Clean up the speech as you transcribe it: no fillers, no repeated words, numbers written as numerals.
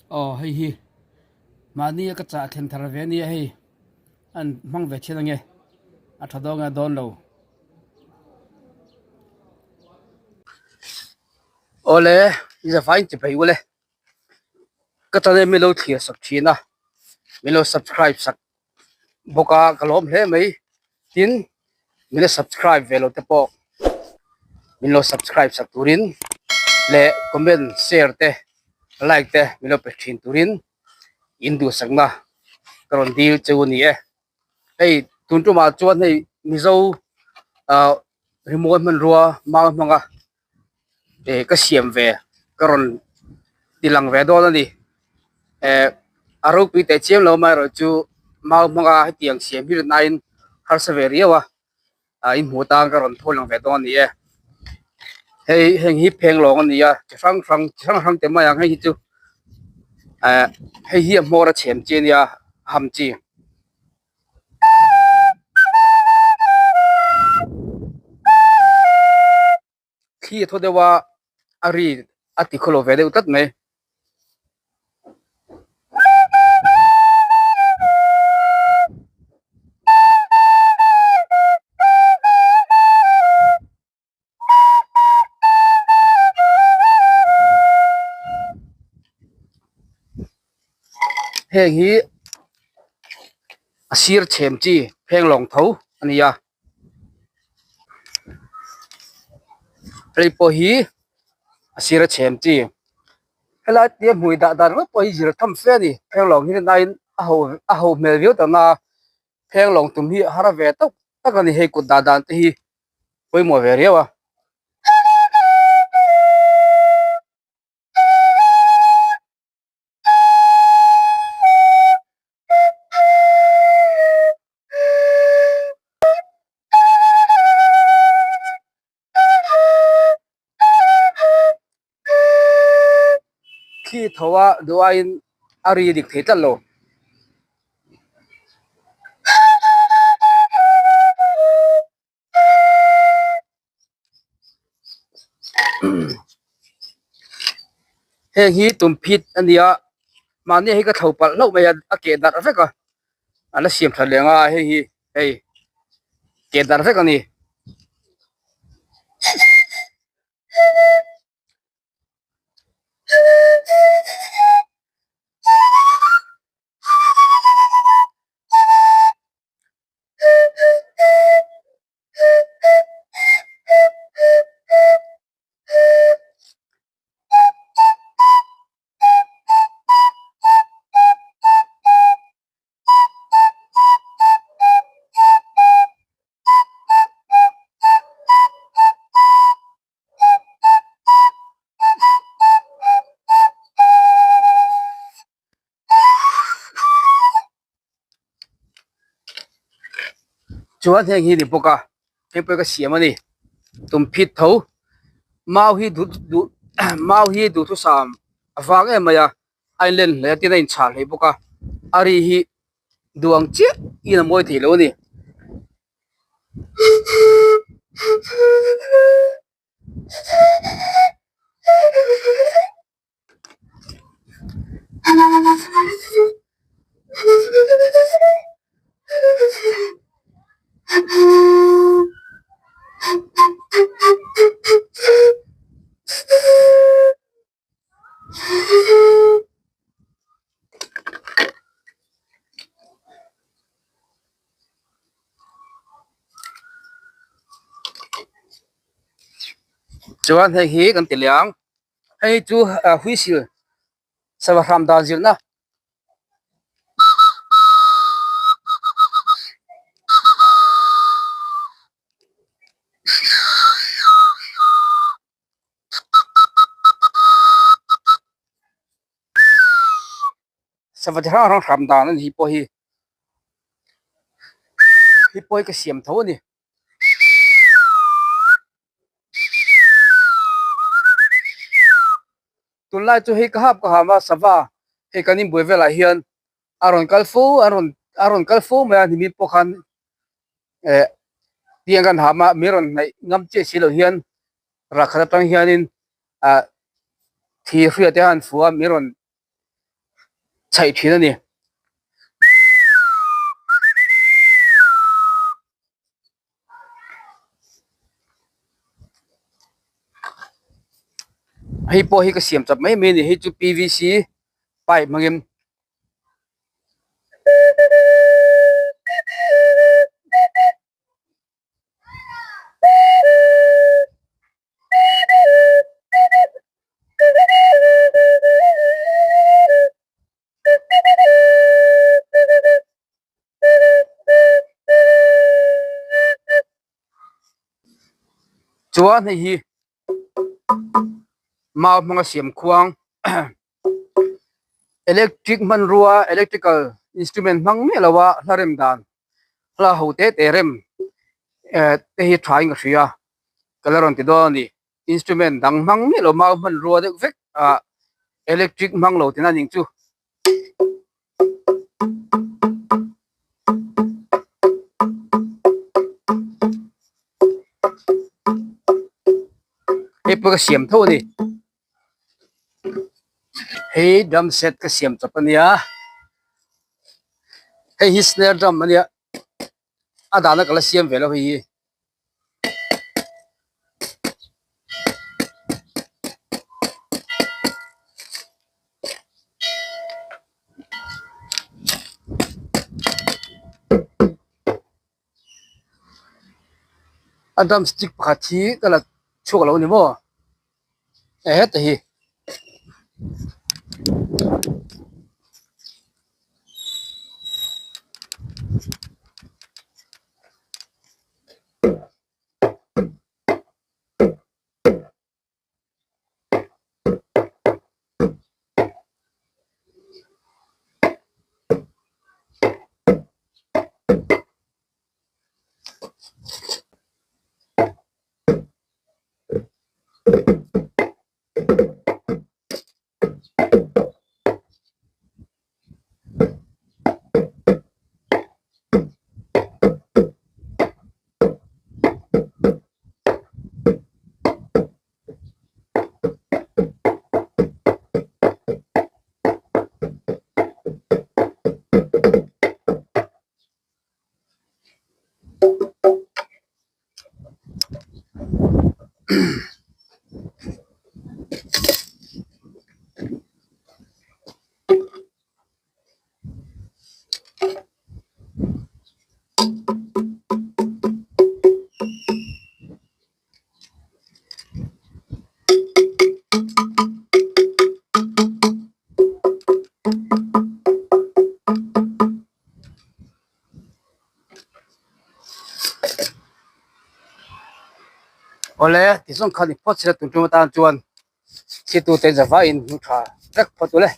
Oh hei hi mani ka cha khen thar ve ni hei an mang ve thila nge a thado nga don lo ole is a fine ti pai wole ka ta ne mi lo thia sak thina mi lo subscribe sak boka kalom hle mai tin mi le subscribe ve lo te po mi lo subscribe sak turin le comment share te like te mi lo pe thin turin indu sakna karon dil chu ni e hei tun tu ma chuan hei mi zo a remote hmanrua hmanga ka siam ve karon tilang ve do ni e aro pi te chem lo mai ro chu hmanga tiang siam hi nain har sa ve riawa in mu tang karon tholang ve do ni e hei heng hi pheng long ani ya sang te ma yang hei chu hei hi mo ra chem chen ya ham chi khi tho dewa ari ati kholo ve de utat me heng hi asir chem chi pheng long tho ani ya rei po hi asir chem chi hela tie mui da dan po hi zir tham fe ni pheng long hi nain a ho mel viu ta na pheng long tum hi hara ve tok takani hei ku da dan te hi poi mo ve rewa khi thowa duain ari dik the talo heng hi tum phit ania mani hi ka thopal lo mai a ke dar ve ka ala siam thalenga hei hi hei ke dar ve ka ni chuan heng hi ni poka heng pe ka siam ani tum phit tho mau hi du mau hi du thu sam awang em maya island le tin in chal hei poka ari hi duang che ina moi thi lo ni chuan heng hi kan ti liang hei chu hui sil sawa ram da zir na sawa jara ram da nan hi po ka siam tho ni tunlai chu hei ka hap ka hama sawa hei kanin boi vela hian aron kalfu ma ni mi pokhan e tiang kan hama miron nei ngam che silo hian rakha tang hianin a thi hria te han fuwa miron chạy thuyền đó nè hay po hay cái xiêm chập mấy mình hay chú PVC pipe mà em chúa này hi mau mga xiêm khoang electric hmanrua electrical instrument mang me lawa hlarem dan hla ho te te rem te hi trying ria kalaron ti do ni instrument dang mang me lo mau hmanrua de vek electric mang lo tina ning chu e pa xiêm tho ni hey drum set ka xiêm chap ania hey hi snare drum ania adana kala xiêm velo hi drum stick pakhat hi kala chuk lo ni mo hết thì ole thì xong khani pot sila tung tung tan chuan si tu te java in nu tha rek pot ole